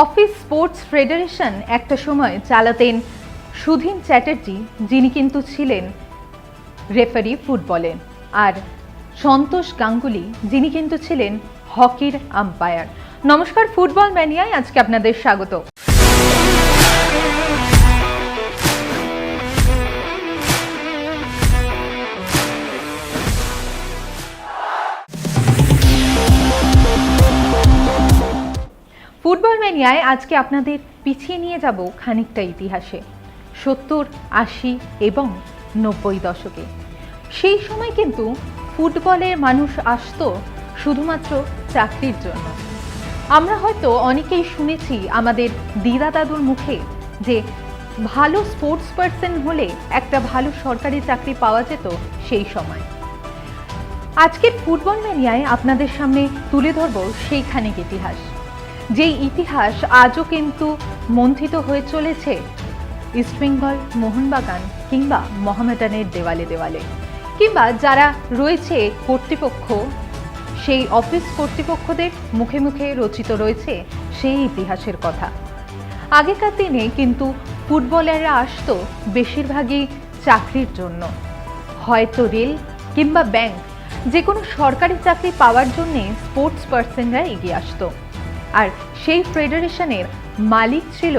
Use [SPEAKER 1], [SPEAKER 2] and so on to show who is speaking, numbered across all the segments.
[SPEAKER 1] Office sports federation একটা সময় চালাতেন সুধীন চ্যাটার্জি, যিনি কিন্তু ছিলেন রেফারি ফুটবলে, আর সন্তোষ গাঙ্গুলি, যিনি কিন্তু ছিলেন হকির আম্পায়ার। নমস্কার, ফুটবল ম্যানিয়ায় আজকে আপনাদের স্বাগত। ফুটবল ম্যানিয়ায় আজকে আপনাদের পিছিয়ে নিয়ে যাব খানিকটা ইতিহাসে, 70, 80 এবং 90 দশকে। সেই সময় কিন্তু ফুটবলে মানুষ আসতো শুধুমাত্র চাকরির জন্য। আমরা হয়তো অনেকেই শুনেছি আমাদের দিদা দাদুর মুখে যে ভালো স্পোর্টস পার্সন হলে একটা ভালো সরকারি চাকরি পাওয়া যেত সেই সময়। আজকের ফুটবল ম্যানিয়ায় আপনাদের সামনে তুলে ধরব সেইখানিক ইতিহাস, যেই ইতিহাস আজও কিন্তু মন্থিত হয়ে চলেছে ইস্টবেঙ্গল, মোহনবাগান কিংবা মোহামেডানের দেওয়ালে দেওয়ালে, কিংবা যারা রয়েছে কর্তৃপক্ষ, সেই অফিস কর্তৃপক্ষদের মুখে মুখে রচিত রয়েছে সেই ইতিহাসের কথা। আগেকার দিনে কিন্তু ফুটবলাররা আসতো বেশিরভাগই চাকরির জন্য, হয়তো রেল কিংবা ব্যাংক, যে কোনো সরকারি চাকরি পাওয়ার জন্যে স্পোর্টস পার্সনরা এগিয়ে আসতো। আর সেই ফেডারেশনের মালিক ছিল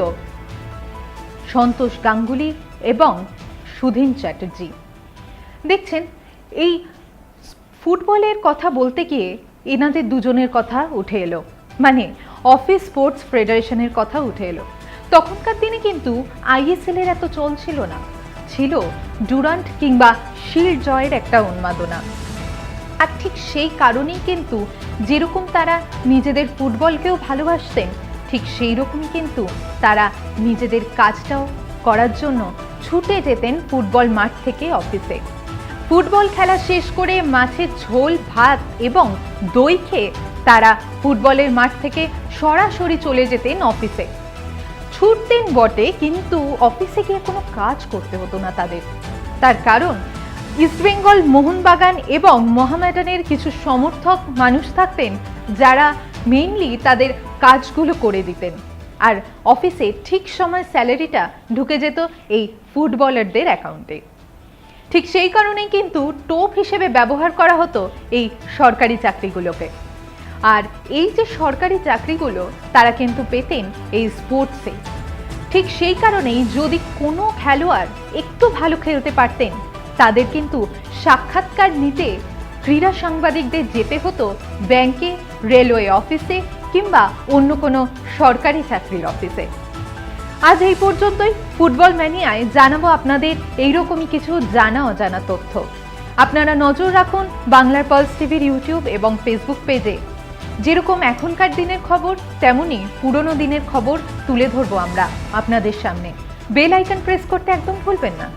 [SPEAKER 1] সন্তোষ গাঙ্গুলি এবং সুধীন চ্যাটার্জি। দেখছেন, এই ফুটবলের কথা বলতে গিয়ে এনাদের দুজনের কথা উঠে এলো, মানে অফিস স্পোর্টস ফেডারেশনের কথা উঠে এলো। তখনকার দিনে কিন্তু আইএসএল এর এত চল ছিল না, ছিল ডুরান্ট কিংবা শিল্ড জয়ের একটা উন্মাদনা। আর ঠিক সেই কারণেই কিন্তু যেরকম তারা নিজেদের ফুটবলকেও ভালোবাসতেন, ঠিক সেই রকমই কিন্তু তারা নিজেদের কাজটাও করার জন্য ছুটে যেতেন ফুটবল মাঠ থেকে অফিসে। ফুটবল খেলা শেষ করে মাছের ঝোল, ভাত এবং দই খেয়ে তারা ফুটবলের মাঠ থেকে সরাসরি চলে যেতেন অফিসে। ছুটতেন বটে, কিন্তু অফিসে গিয়ে কোনো কাজ করতে হতো না তাদের। তার কারণ ইস্টবেঙ্গল, মোহনবাগান এবং মোহামেডানের কিছু সমর্থক মানুষ থাকতেন যারা মেইনলি তাদের কাজগুলো করে দিতেন, আর অফিসে ঠিক সময় স্যালারিটা ঢুকে যেত এই ফুটবলারদের অ্যাকাউন্টে। ঠিক সেই কারণেই কিন্তু টোপ হিসেবে ব্যবহার করা হতো এই সরকারি চাকরিগুলোকে। আর এই যে সরকারি চাকরিগুলো তারা কিন্তু পেতেন এই স্পোর্টসে। ঠিক সেই কারণেই যদি কোনো খেলোয়াড় একটু ভালো খেলতে পারতেন, তাদের কিন্তু সাক্ষাৎকার নিতে ক্রীড়া সাংবাদিকদের যেতে হতো ব্যাংকে, রেলওয়ে অফিসে কিংবা অন্য কোনো সরকারি চাকরির অফিসে। আজ এই পর্যন্তই। ফুটবল ম্যানিয়ায় জানাবো আপনাদের এইরকমই কিছু জানা অজানা তথ্য। আপনারা নজর রাখুন বাংলার পালস টিভির ইউটিউব এবং ফেসবুক পেজে। যেরকম এখনকার দিনের খবর, তেমনি পুরনো দিনের খবর তুলে ধরবো আমরা আপনাদের সামনে। বেল আইকন প্রেস করতে একদম ভুলবেন না।